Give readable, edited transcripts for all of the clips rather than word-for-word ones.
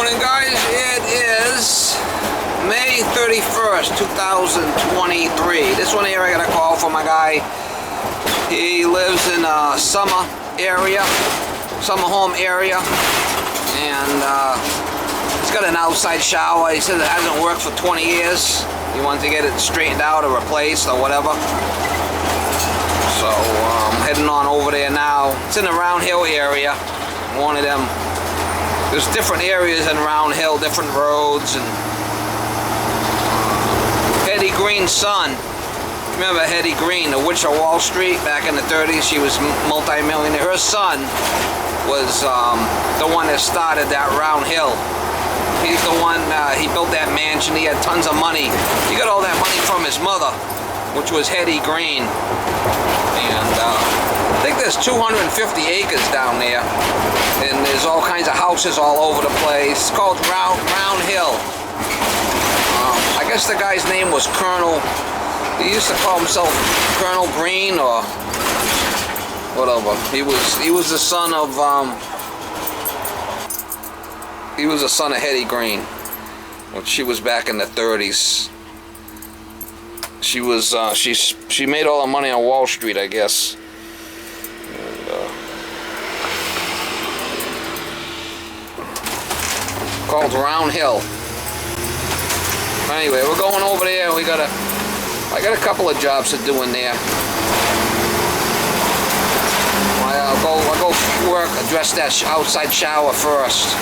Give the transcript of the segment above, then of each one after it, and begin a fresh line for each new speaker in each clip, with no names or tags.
morning, guys. It is May 31st, 2023. This one here I got a call from a guy. He lives in a summer home area, and he's got an outside shower. He says it hasn't worked for 20 years. He wants to get it straightened out or replaced or whatever. So I'm heading on over there now. It's in the Round Hill area. One of them. There's different areas in Round Hill, different roads, and Hetty Green's son. Remember Hetty Green, the witch of Wall Street back in the 30s? She was multi-millionaire. Her son was the one that started that Round Hill. He's the one, he built that mansion. He had tons of money. He got all that money from his mother, which was Hetty Green. And I think there's 250 acres down there, and there's all kinds of houses all over the place. It's called Round Hill. I guess the guy's name was Colonel. He used to call himself Colonel Green or whatever. He was the son of Hetty Green. When she was back in the 30s. She was she made all the money on Wall Street, I guess. And, called Round Hill. Anyway, we're going over there. I got a couple of jobs to do in there. I'll go work, address that outside shower first.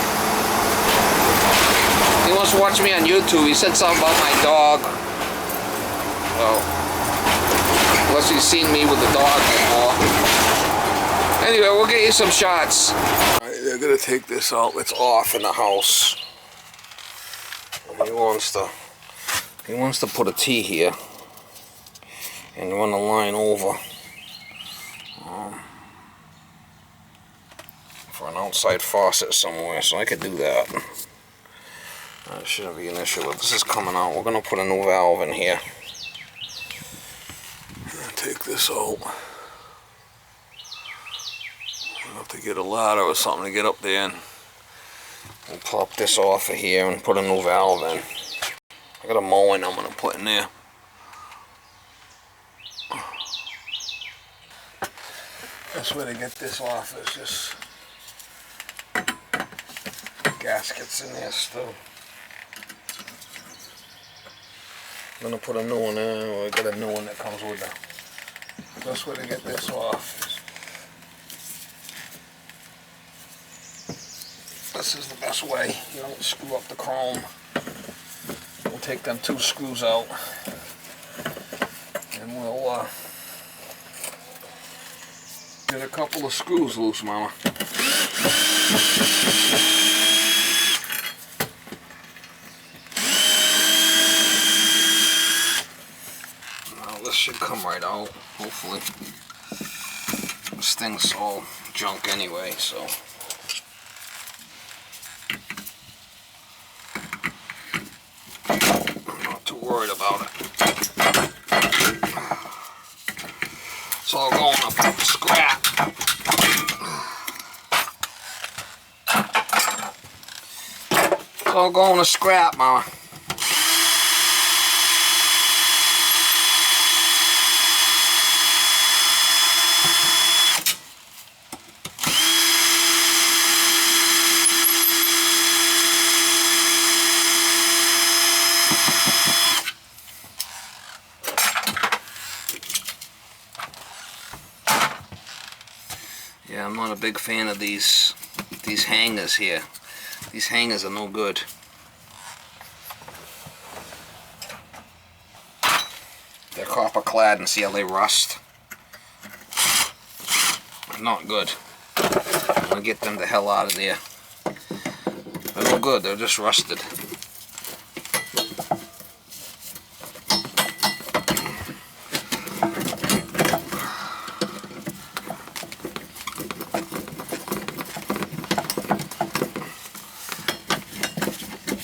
He wants to watch me on YouTube. He said something about my dog. Well, unless he's seen me with the dog before. Anyway, we'll get you some shots. Alright, they're gonna take this out. It's off in the house. He wants to put a T here and run a line over for an outside faucet somewhere, so I could do that. That shouldn't be an issue. But this is coming out. We're gonna put a new valve in here. Take this out. I'll have to get a ladder or something to get up there, and we'll pop this off of here and put a new valve in. I got a mowing I'm gonna put in there. Best way to get this off is just gaskets in there still. I'm gonna put a new one in, or I got a new one that comes with it. Best way to get this off. This is the best way. You don't screw up the chrome. We'll take them 2 screws out, and we'll get a couple of screws loose, Mama. This should come right out, hopefully. This thing's all junk anyway, so. I'm not too worried about it. It's all going up to scrap. It's all going to scrap, Mama. Yeah, I'm not a big fan of these hangers here. These hangers are no good. They're copper clad, and see how they rust? Not good. I'm gonna get them the hell out of there. They're no good, they're just rusted.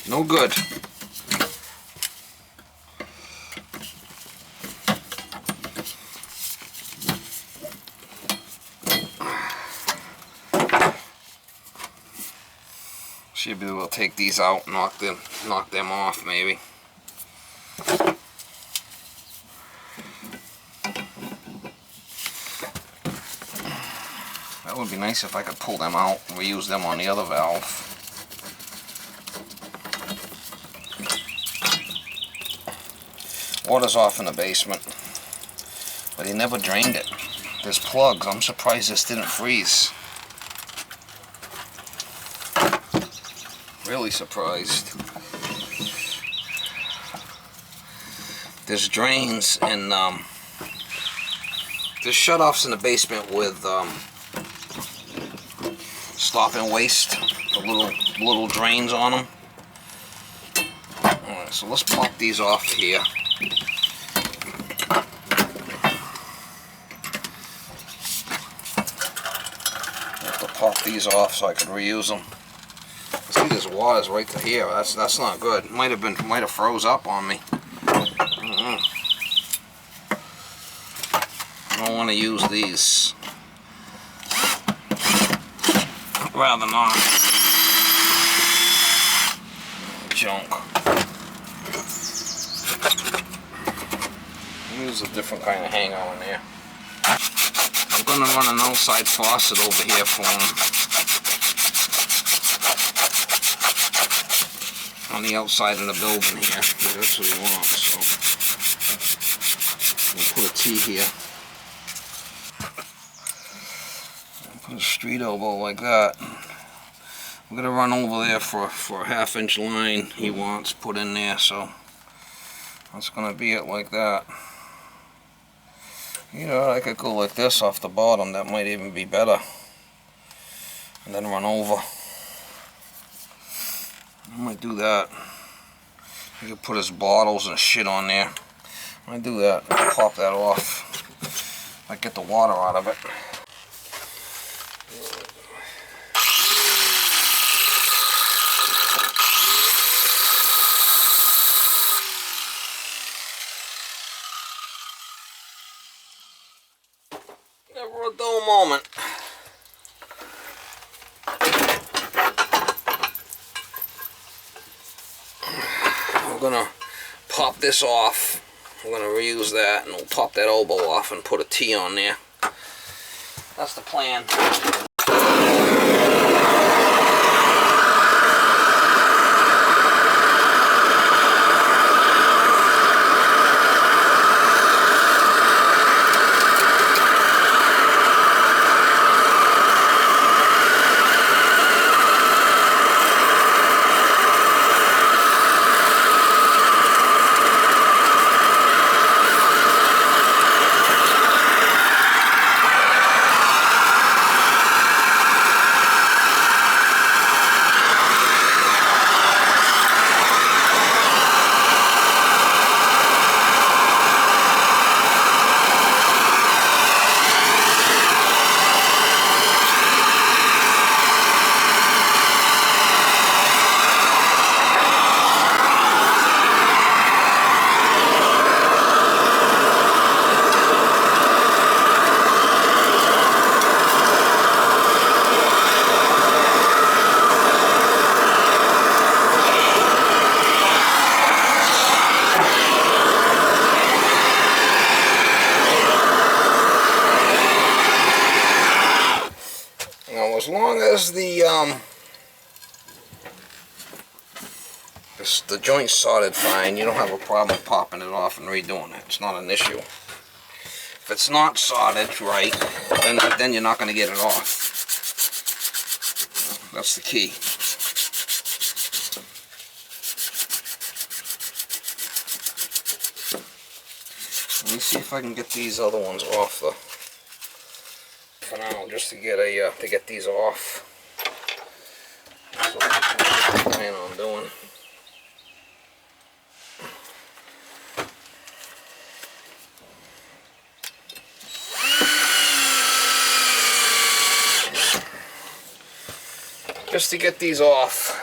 No good. Should be able to take these out, knock them off maybe. That would be nice if I could pull them out and reuse them on the other valve. Water's off in the basement, but he never drained it. There's plugs. I'm surprised this didn't freeze. Really surprised. There's drains and there's shutoffs in the basement with stop and waste, the little drains on them. Alright, so let's pop these off here. Have to pop these off so I can reuse them. See, there's water's right to here. That's not good. Might have froze up on me. I don't want to use these. Rather not. Junk. Use a different kind of hanger on there. I'm gonna run an outside faucet over here for him. On the outside of the building here. That's what he wants, so we'll put a T here. Put a street elbow like that. I'm gonna run over there for a 1/2 inch line he wants put in there, so that's gonna be it like that. You know, I could go like this off the bottom, that might even be better. And then run over. I might do that. He could put his bottles and shit on there. I might do that. Pop that off. Might get the water out of it. Never a dull moment. I'm gonna pop this off. I'm gonna reuse that, and we'll pop that elbow off and put a T on there. That's the plan. As long as the joint's soldered fine, you don't have a problem popping it off and redoing it. It's not an issue. If it's not soldered right, then you're not going to get it off. That's the key. Let me see if I can get these other ones off the. For now, just to get these off. That's what I plan on doing. Just to get these off.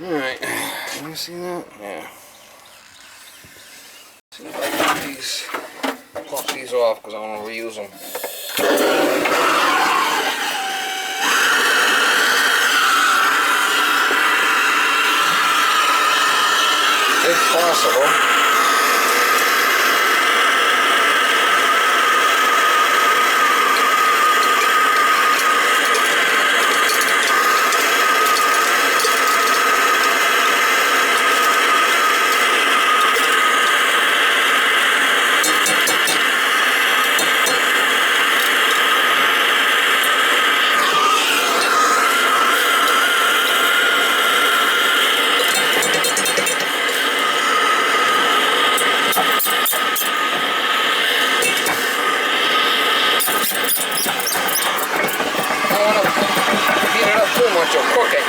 Alright, can you see that? Yeah. See if I can get these, pop these off because I want to reuse them. If possible. You'll cook it.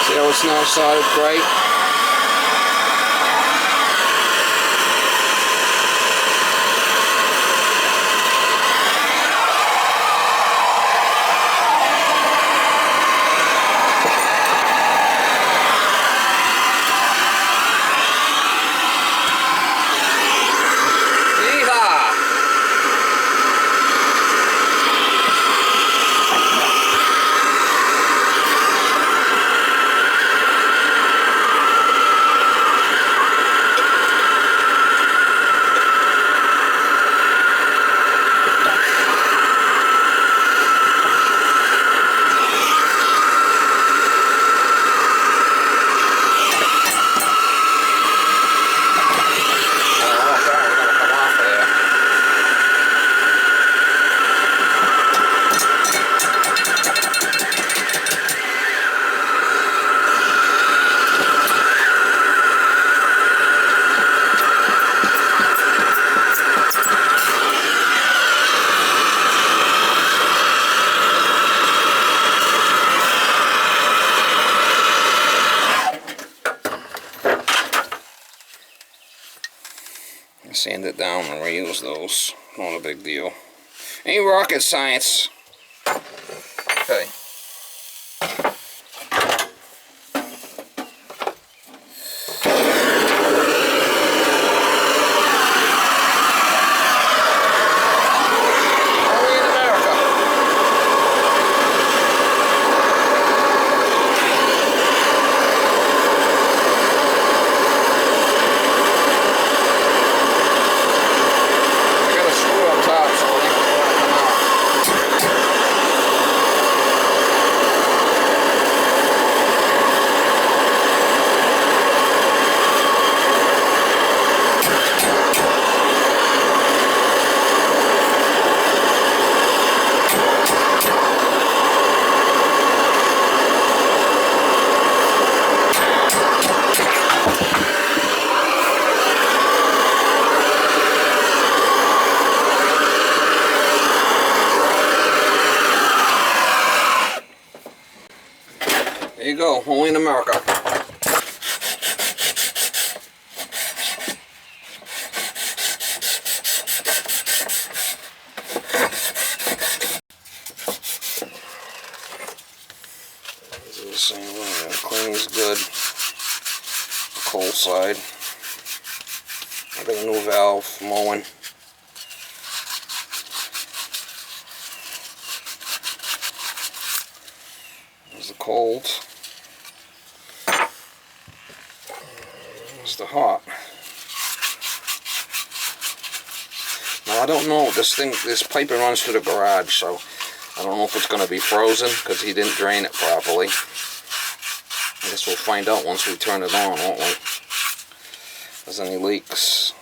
See how it's now solid bright? Sand it down and reuse those. Not a big deal. Ain't rocket science. Okay. There you go, only in America. This is the same one, clean's good. Cold side. I got a new valve mowing. There's the cold. There's the hot. Now I don't know, this pipe runs through the garage, so I don't know if it's going to be frozen because he didn't drain it properly. I guess we'll find out once we turn it on, won't we? If there's any leaks.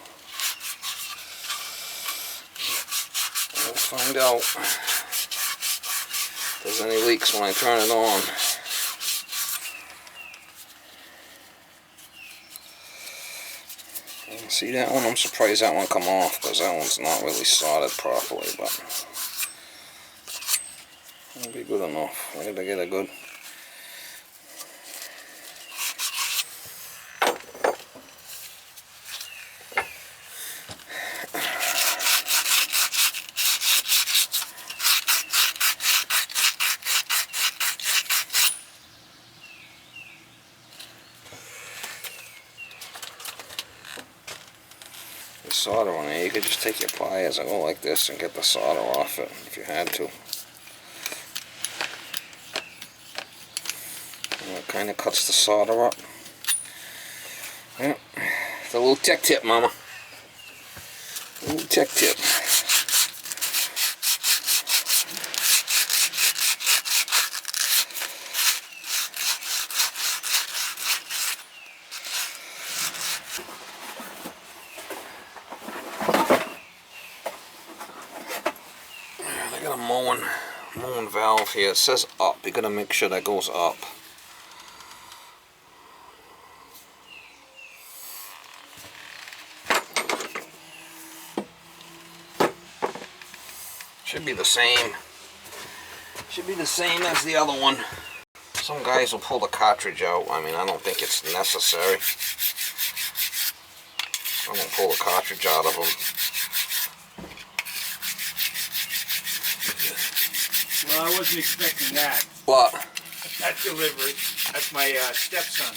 We'll find out if there's any leaks when I turn it on. See that one? I'm surprised that one come off because that one's not really soldered properly, but it'll be good enough. I gotta get a good solder on there. You could just take your pliers and go like this and get the solder off it if you had to. And it kind of cuts the solder up. Yeah, it's a little tech tip, Mama. A little tech tip. I got a mowing valve here. It says up. You gotta make sure that goes up. Should be the same. Should be the same as the other one. Some guys will pull the cartridge out. I mean, I don't think it's necessary. I won't pull the cartridge out of them.
Well, I wasn't expecting that.
What?
That delivery. That's my stepson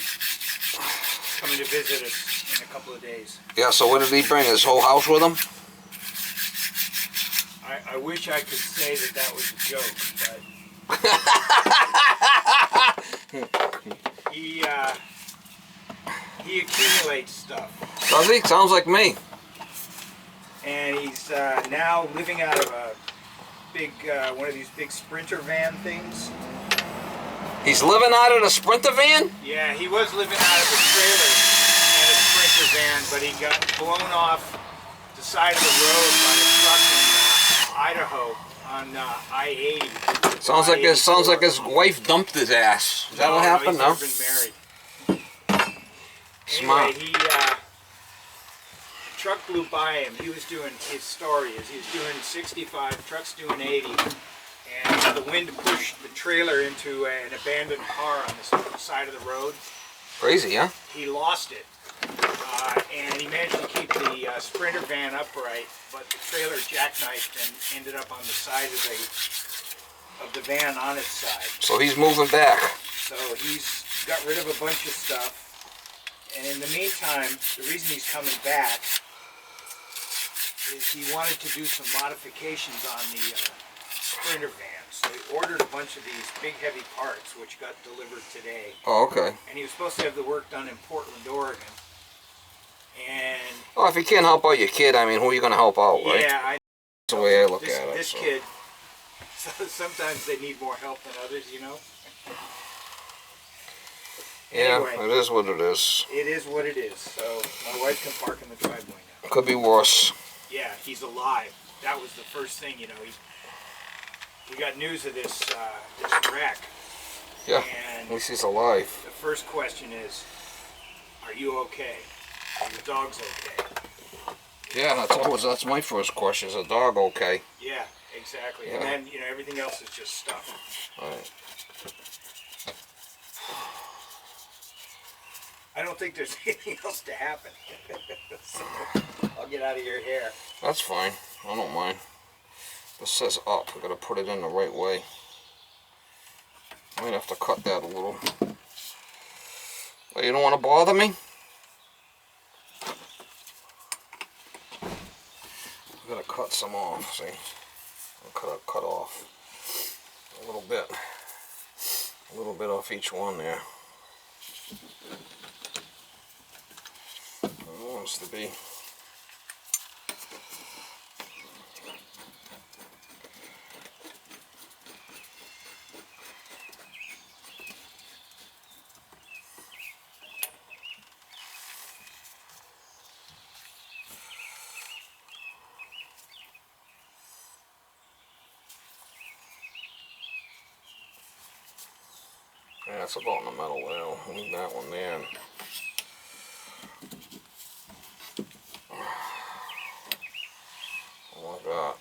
coming to visit us in a couple of days.
Yeah, so what did he bring? His whole house with him?
I wish I could say that that was a joke, but he accumulates stuff.
Does he? Sounds like me.
And he's now living out of a big one of these big Sprinter van things.
He's living out of the Sprinter van?
Yeah, he was living out of a trailer and a Sprinter van, but he got blown off the side of the road by a truck in Idaho on I-80.
Sounds like his wife dumped his ass. Is that what happened?
No,
No.
he's never been married.
Smart.
Anyway, the truck blew by him. He was doing, his story is he was doing 65, truck's doing 80, and the wind pushed the trailer into an abandoned car on the side of the road.
Crazy, huh?
He lost it. And he managed to keep the Sprinter van upright, but the trailer jackknifed and ended up on the side of the van on its side.
So he's moving back.
So he's got rid of a bunch of stuff, and in the meantime, the reason he's coming back is he wanted to do some modifications on the Sprinter van. So he ordered a bunch of these big heavy parts, which got delivered today.
Oh, okay.
And he was supposed to have the work done in Portland, Oregon. And
Well, if you can't help out your kid, I mean, who are you going to help out, right?
yeah,
That's the way I look at it.
This kid, sometimes they need more help than others, you know?
Yeah,
Anyway,
it is what it is.
it is what it is. So my wife can park in the driveway now.
Could be worse.
Yeah, he's alive. That was the first thing, you know. We got news of this wreck.
Yeah,
And
at least he's alive.
the first question is, are you okay? Are your dogs okay?
Yeah, that's my first question. Is the dog okay?
Yeah, exactly.
Yeah.
And then, you know, everything else is just stuff.
All right.
I don't think there's anything else to happen. So, I'll get out of your hair.
That's fine. I don't mind. This says up. I gotta put it in the right way. Might have to cut that a little. Oh, you don't want to bother me? I gotta cut some off. See, I'll cut off a little bit off each one there. It wants to be. Yeah, it's about in the middle there. Leave that one there. Like that.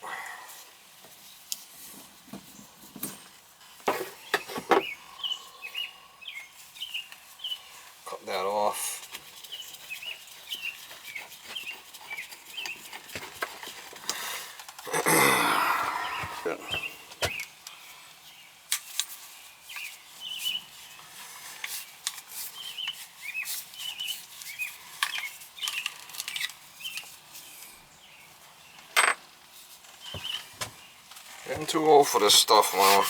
Cut that off. Good. Getting too old for this stuff, man.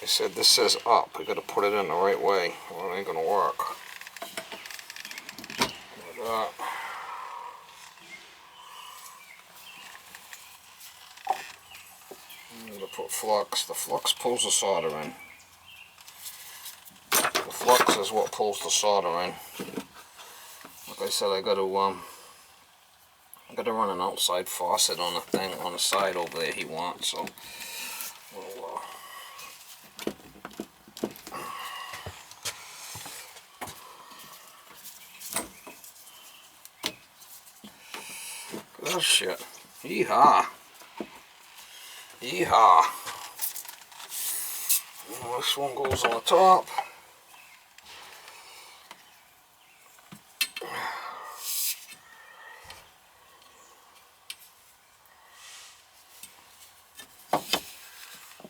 I said this says up. I gotta put it in the right way or it ain't gonna work. Like that. I'm gonna put flux. The flux pulls the solder in. The flux is what pulls the solder in. Like I said, I gotta run an outside faucet on the thing on the side over there he wants, so we'll oh shit. Yeehaw. Yeehaw. Well, this one goes on the top.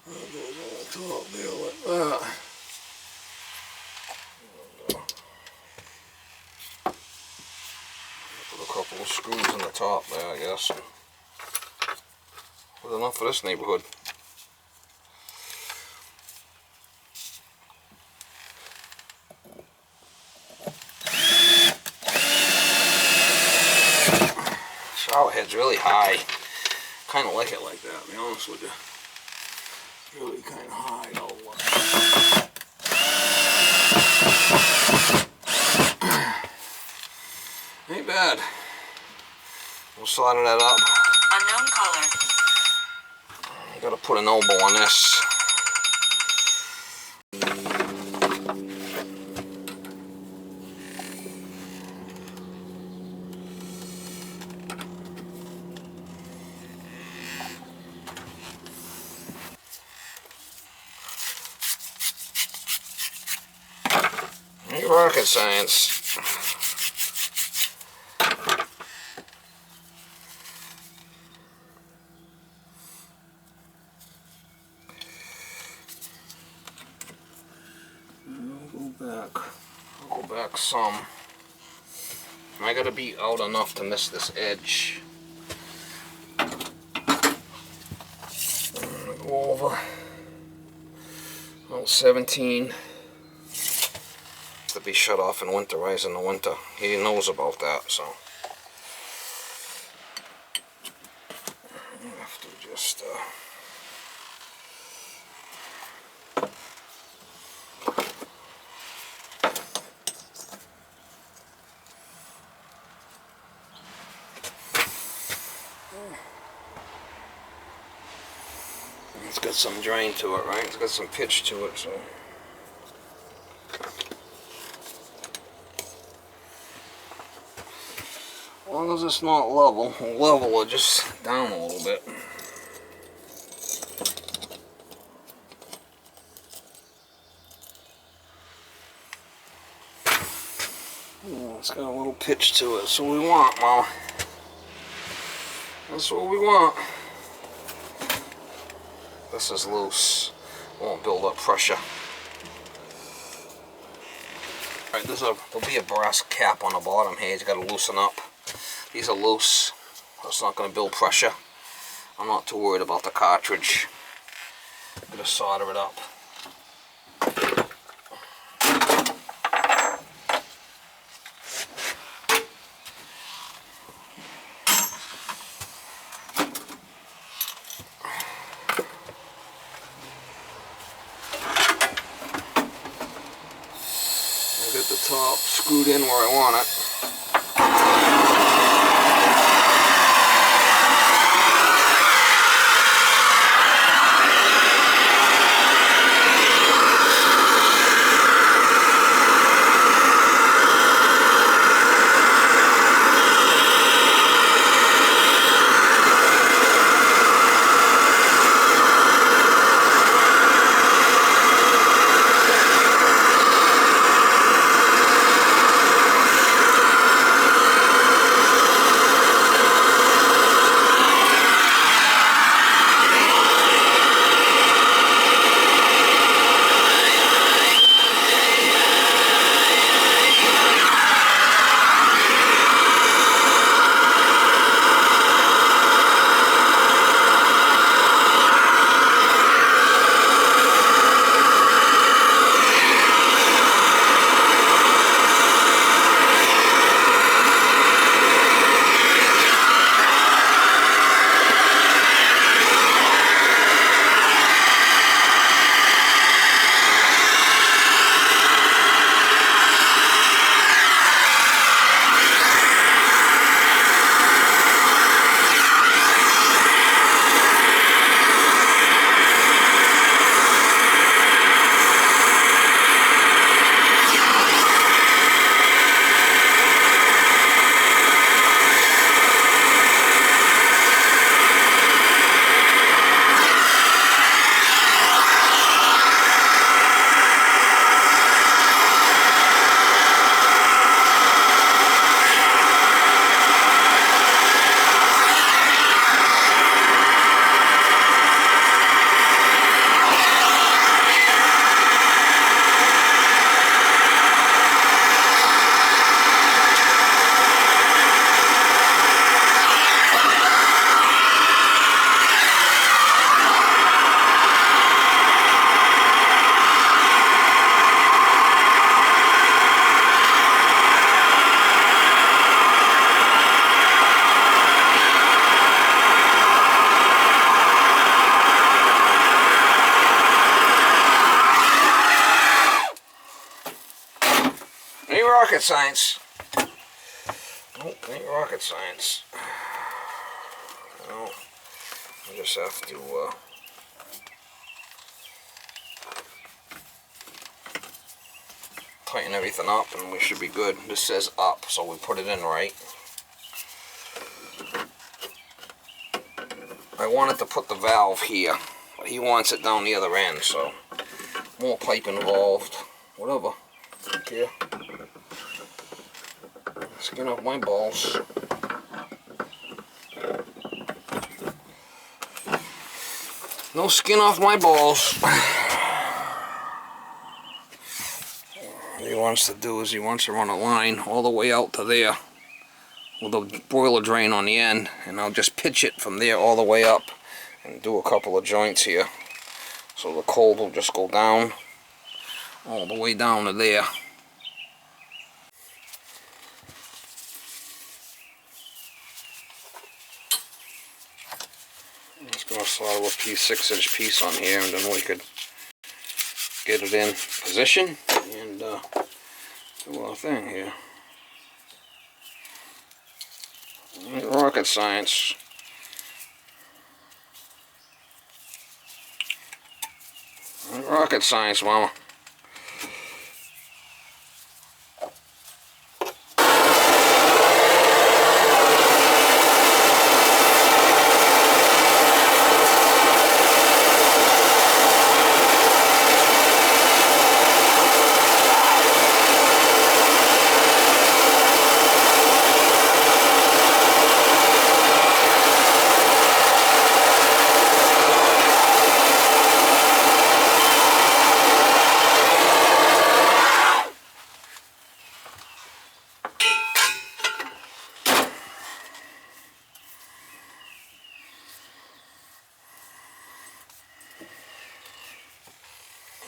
That goes on the top there like that. Put a couple of screws in the top there, I guess. Good enough for this neighborhood. Shower head's really high. Kind of like it like that, to be honest with you. Really kind of high though. Ain't bad. We'll solder that up.
Unknown caller.
Gotta put an elbow on this. Ain't rocket science. I'll go back some. I gotta be out enough to miss this edge. Go over about 17 to be shut off and winterized in the winter. He knows about that, so I have to just it's got some drain to it, right? It's got some pitch to it, so. As long as it's not level, we'll level it just down a little bit. Oh, it's got a little pitch to it, so we want, Mom. That's what we want. This is loose. Won't build up pressure. Alright, there'll be a brass cap on the bottom here. It's got to loosen up. These are loose. That's not going to build pressure. I'm not too worried about the cartridge. I'm going to solder it up. Get the top screwed in where I want it. rocket science. Nope, ain't rocket science. No, I just have to tighten everything up and we should be good. This says up, so we put it in right. I wanted to put the valve here, but he wants it down the other end, so more pipe involved. Whatever. Don't care. Skin off my balls. No skin off my balls. What he wants to do is he wants to run a line all the way out to there with a boiler drain on the end, and I'll just pitch it from there all the way up and do a couple of joints here, so the cold will just go down all the way down to there. I'm just going to solder a 6-inch piece on here, and then we could get it in position and do our thing here. Rocket science. Rocket science, mama.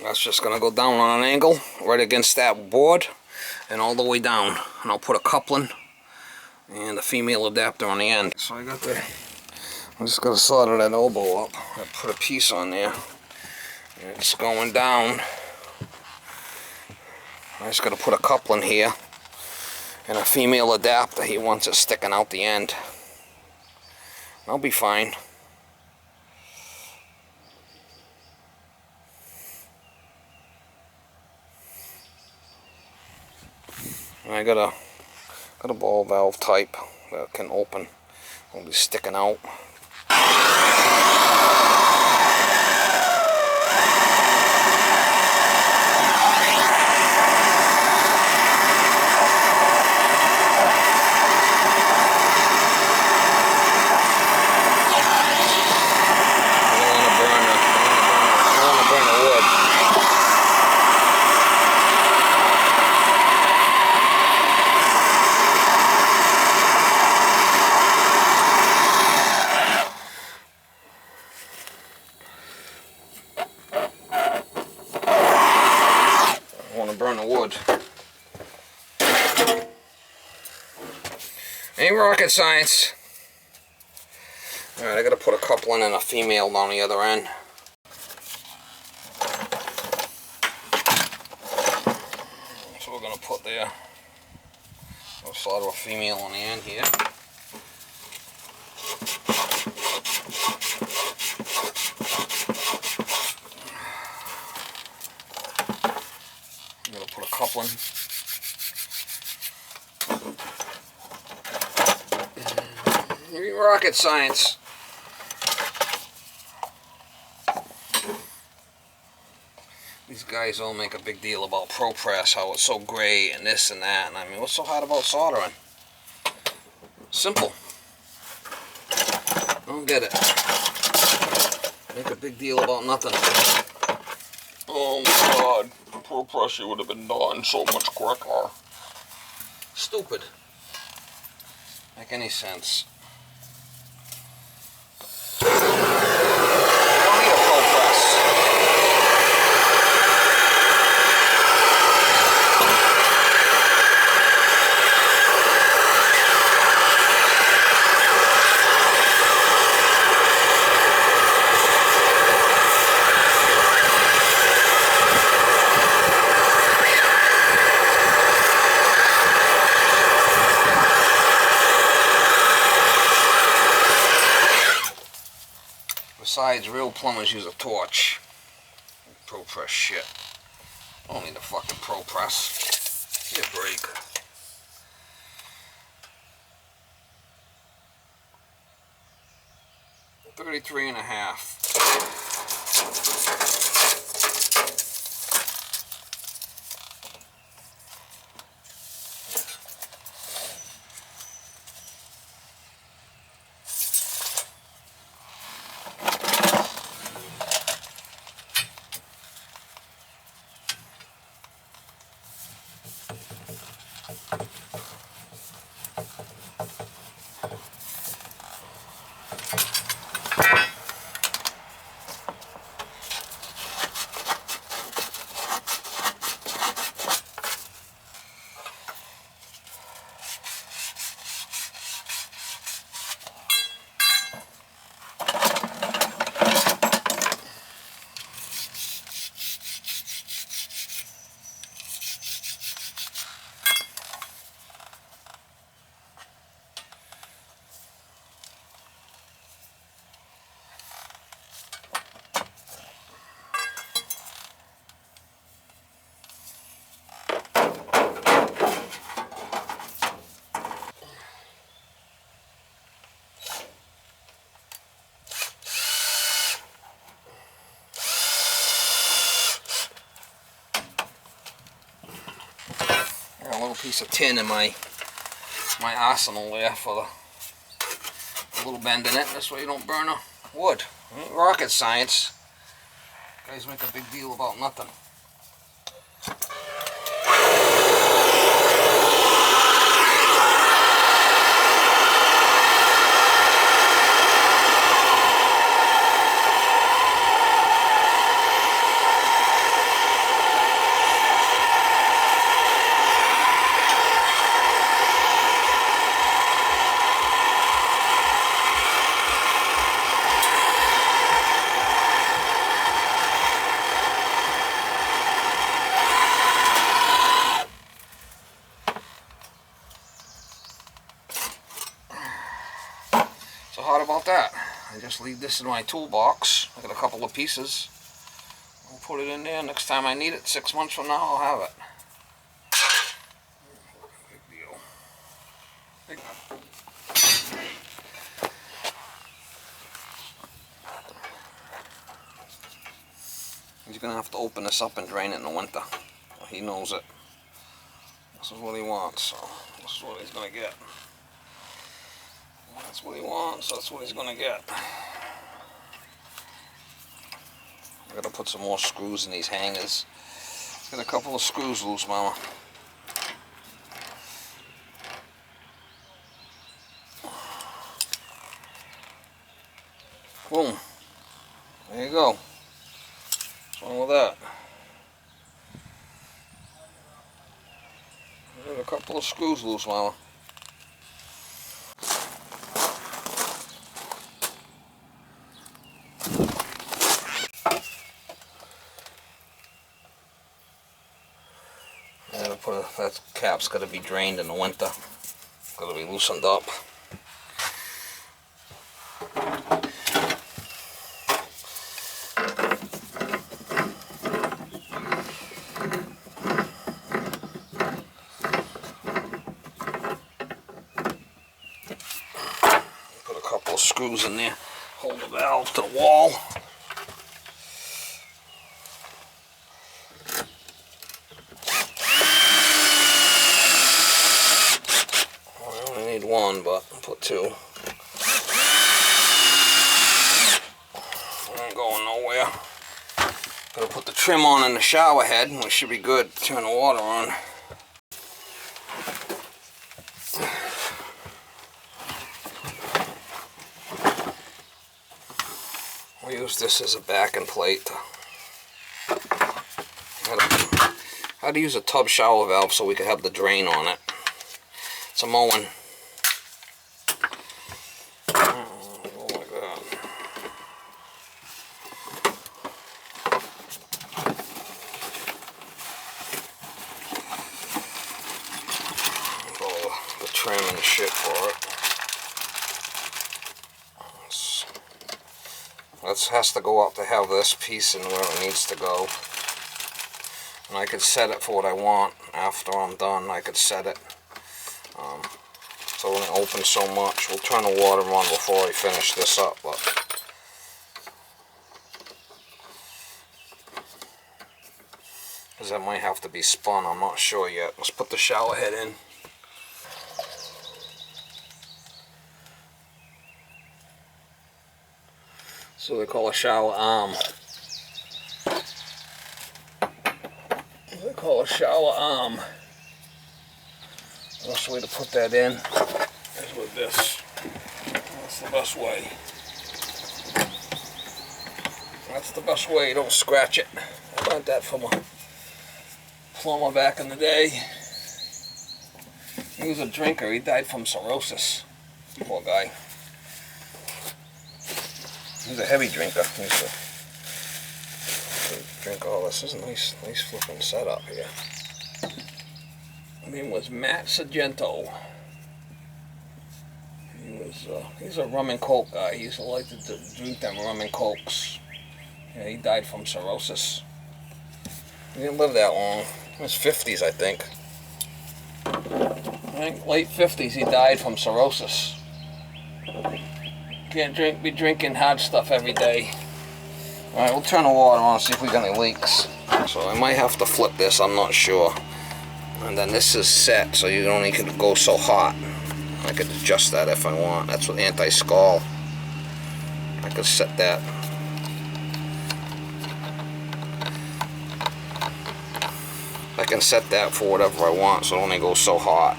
That's just going to go down on an angle right against that board and all the way down, and I'll put a coupling and a female adapter on the end. So I got I'm just going to solder that elbow up. I put a piece on there and it's going down. I just got to put a coupling here and a female adapter. He wants it sticking out the end. I'll be fine. I got a ball valve type that can open. It'll be sticking out. Burn the wood. Ain't rocket science. Alright, I gotta put a coupling and a female down the other end. That's what we're gonna put there. I'll solder a female on the end here. I'm going to put a coupling. Rocket science. These guys all make a big deal about ProPress, how it's so great and this and that. And I mean, what's so hard about soldering? Simple. I don't get it. Make a big deal about nothing. Oh my God. ProPress would have been done so much quicker. Stupid. Make any sense. You don't need a ProPress. Besides, real plumbers use a torch. Pro press shit. I don't need a fucking pro press. Give me a break. $33.50. A little piece of tin in my arsenal there for a little bend in it. This way you don't burn a wood. Rocket science. Guys make a big deal about nothing. So how about that? I just leave this in my toolbox. I got a couple of pieces. I'll put it in there. Next time I need it, 6 months from now, I'll have it. Big deal. He's gonna have to open this up and drain it in the winter. He knows it. This is what he wants, so this is what he's gonna get. That's what he wants, that's what he's gonna get. I gotta put some more screws in these hangers. Got a couple of screws loose, Mama. Boom. There you go. What's wrong with that? Got a couple of screws loose, Mama. That cap's got to be drained in the winter. Got to be loosened up. Put a couple of screws in there. Hold the valve to the wall. One, but I'll put two. I ain't going nowhere. Gotta put the trim on in the shower head, which should be good. Turn the water on. We'll use this as a backing plate. How to use a tub shower valve so we can have the drain on it. It's a mowing. Trim and shit for it. It has to go out to have this piece in where it needs to go. And I could set it for what I want after I'm done. I could set it so it won't open so much. We'll turn the water on before I finish this up. But because that might have to be spun, I'm not sure yet. Let's put the shower head in. So they call a shower arm. They call a shower arm. The best way to put that in is with this. That's the best way. That's the best way. Don't scratch it. I learned that from a plumber back in the day. He was a drinker. He died from cirrhosis. Poor guy. He's a heavy drinker. He used to drink all this. This is a nice flipping setup here. His name was Matt Sargento. He's a rum and coke guy. He used to like to drink them rum and cokes. Yeah, he died from cirrhosis. He didn't live that long. In his 50s, I think. Late 50s, he died from cirrhosis. Can't be drinking hot stuff every day. Alright, we'll turn the water on and see if we got any leaks. So I might have to flip this, I'm not sure. And then this is set, so you only can go so hot. I could adjust that if I want. That's with anti-scald. I could set that. I can set that for whatever I want, so it only goes so hot.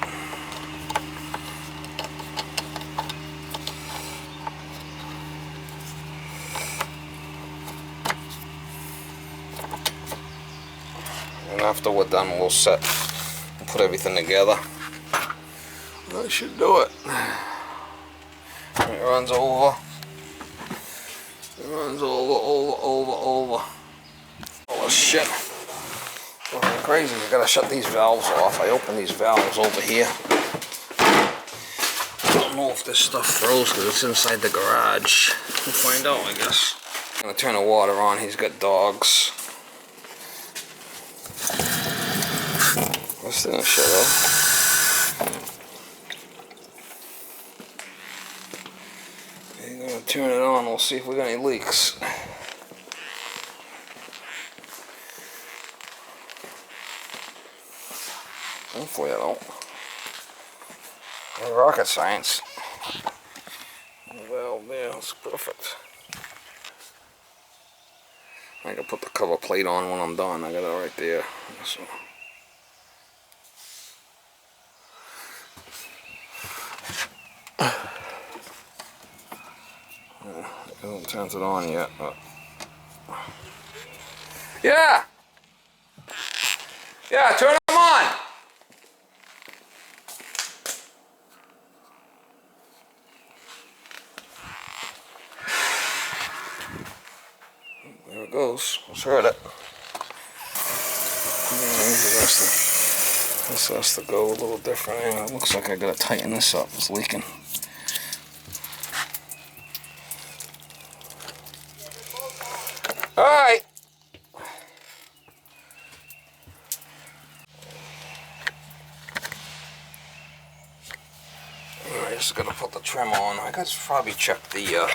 And after we're done, we'll put everything together. That should do it. It runs over. It runs over. Oh shit. Going crazy. I gotta shut these valves off. I open these valves over here. I don't know if this stuff froze because it's inside the garage. We'll find out, I guess. I'm gonna turn the water on. He's got dogs. This thing shut off. I'm gonna turn it on. We'll see if we got any leaks. Hopefully I don't. Rocket science. Well, there, that's perfect. I can put the cover plate on when I'm done. I got it right there. So. It hasn't turned it on yet, but yeah, turn them on. There it goes. Let's heard it. This has to go a little different. It looks like I gotta tighten this up. It's leaking. Alright. Alright, just gonna put the trim on. I gotta probably check the,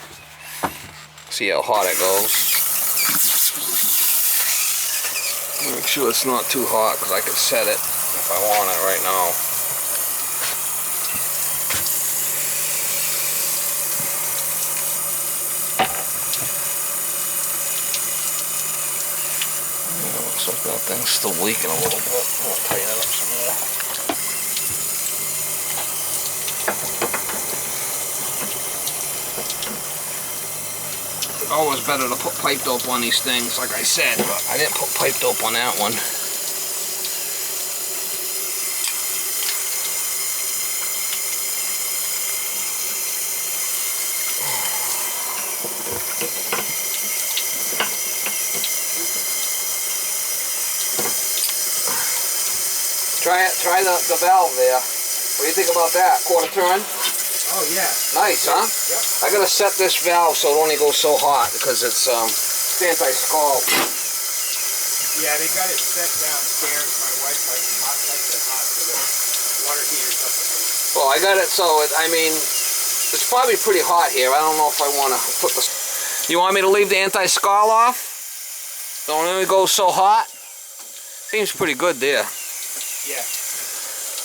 see how hot it goes. Make sure it's not too hot because I could set it if I want it right now. Looks like that thing's still leaking a little bit. I'm gonna tighten it up some more. Always better to put pipe dope on these things, like I said, but I didn't put pipe dope on that one. Try the valve there. What do you think about that? Quarter turn?
Oh, yeah.
Nice, huh?
Yep.
I gotta set this valve so it only goes so hot because it's anti-scald.
Yeah, they got it set downstairs. My wife likes it hot, so the water heater's up there.
Well, I got it so I mean, it's probably pretty hot here. I don't know if I want to put the... You want me to leave the anti-scald off? Don't only go so hot? Seems pretty good there.
Yeah.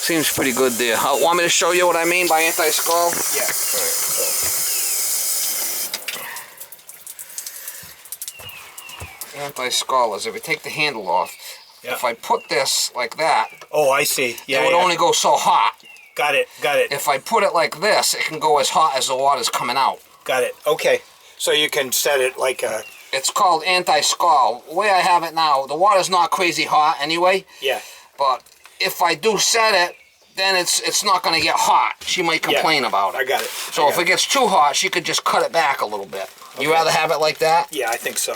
Seems pretty good there. Want me to show you what I mean by anti-scald?
Yeah.
Anti-scald is if you take the handle off.
Yeah.
If I put this like that,
Oh, I see. Yeah,
it would only go so hot.
Got it. Got it.
If I put it like this, it can go as hot as the water's coming out.
Got it. Okay. So you can set it like a...
It's called anti-scald. The way I have it now, the water's not crazy hot anyway.
Yeah.
But if I do set it, then it's not going to get hot. She might complain about it.
I got it.
So if it gets too hot, she could just cut it back a little bit. Okay. You rather have it like that?
Yeah, I think so.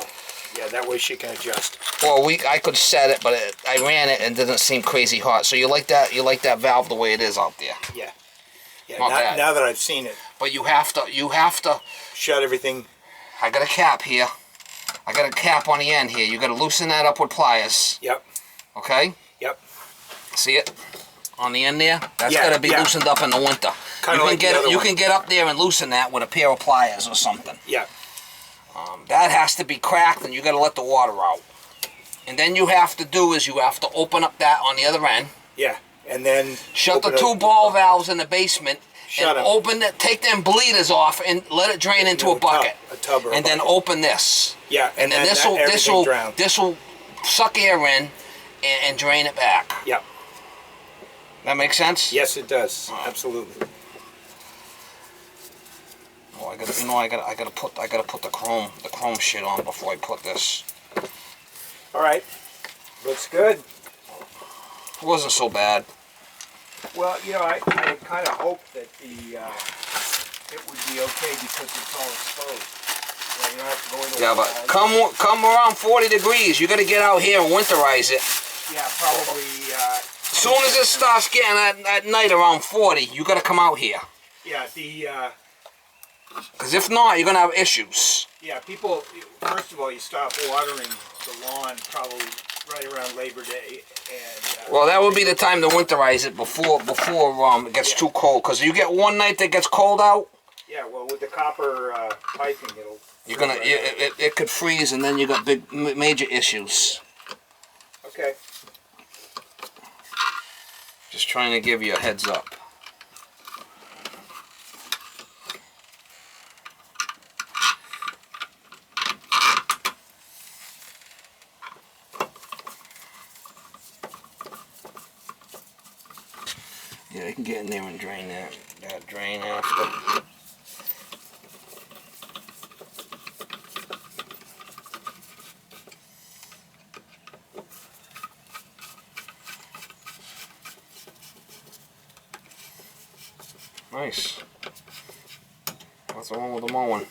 Yeah, that way she can adjust.
Well, I could set it, but I ran it and it didn't seem crazy hot. So you like that? You like that valve the way it is out there?
Yeah. Yeah.
Not bad.
Now that I've seen it.
But you have to
Shut everything.
I got a cap here. I got a cap on the end here. You got to loosen that up with pliers.
Yep.
Okay?
Yep.
See it? On the end there? That's
Yeah,
got to be loosened up in the winter.
Kinda like the other
you
one.
can get up there and loosen that with a pair of pliers or something.
Yeah.
That has to be cracked and you got to let the water out. And then you have to do is you have to open up that on the other end.
Yeah. And then
Shut the two ball valves in the basement.
Shut
and
'em.
open it. Take them bleeders off and let it drain into a bucket.
A tub or a
and then
bucket.
open this.
Yeah.
And then this will suck air in and drain it back.
Yep.
That makes sense?
Yes, it does. Absolutely.
Oh, I gotta put the chrome shit on before I put this.
All right. Looks good.
It wasn't so bad.
Well, you know, I kind of hoped that it would be okay because it's all exposed. You don't have to go into
Yeah, but come around 40 degrees. You got to get out here and winterize it.
Yeah, probably.
As soon as it starts getting at night around 40, you got to come out here.
Yeah,
Because if not, you're gonna have issues.
Yeah, people. First of all, you stop watering the lawn probably right around Labor Day, and.
Well, that would be the time to winterize it before it gets too cold. Because you get one night that gets cold out.
Yeah, well, with the copper piping, it'll.
You're gonna it could freeze, and then you got major issues.
Okay.
Just trying to give you a heads up. Yeah, they can get in there and drain that drain after. Nice. Nothing wrong with the mowing.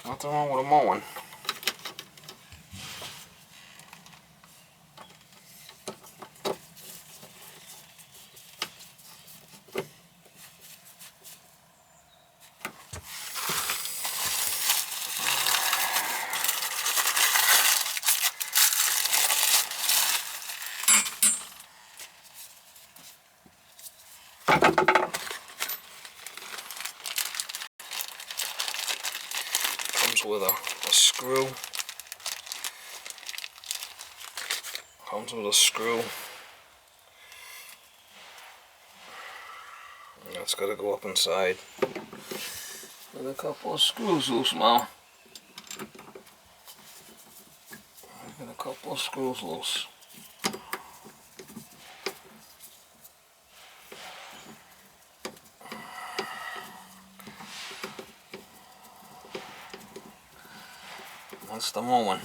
Nothing wrong with the mowing. Comes with a screw. Comes with a screw. And that's got to go up inside. And a couple of screws loose now. Got a couple of screws loose. That's the mowing.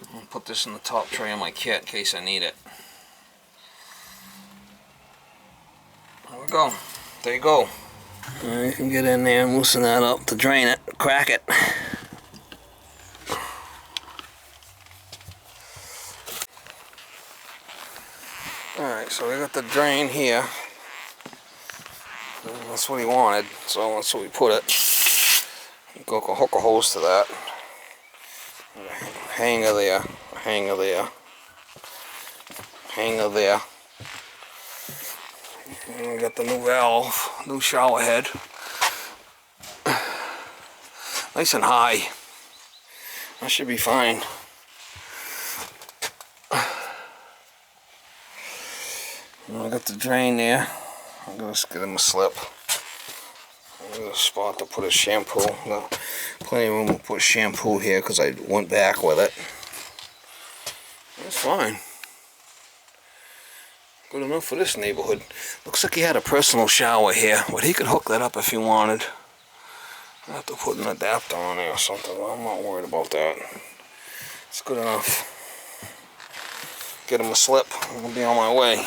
I'm going to put this in the top tray of my kit in case I need it. There we go. There you go. You can get in there and loosen that up to drain it, crack it. Alright, so we got the drain here. That's what he wanted, so that's what we put it. Go hook a hose to that. Hanger there, hanger there, hanger there. And we got the new valve, new shower head. Nice and high. That should be fine. And I got the drain there. I'm gonna just get him a slip. There's a spot to put a shampoo. No, plenty of room to put shampoo here because I went back with it. That's fine. Good enough for this neighborhood. Looks like he had a personal shower here, but he could hook that up if he wanted. I have to put an adapter on there or something. I'm not worried about that. It's good enough. Get him a slip. I'll be on my way.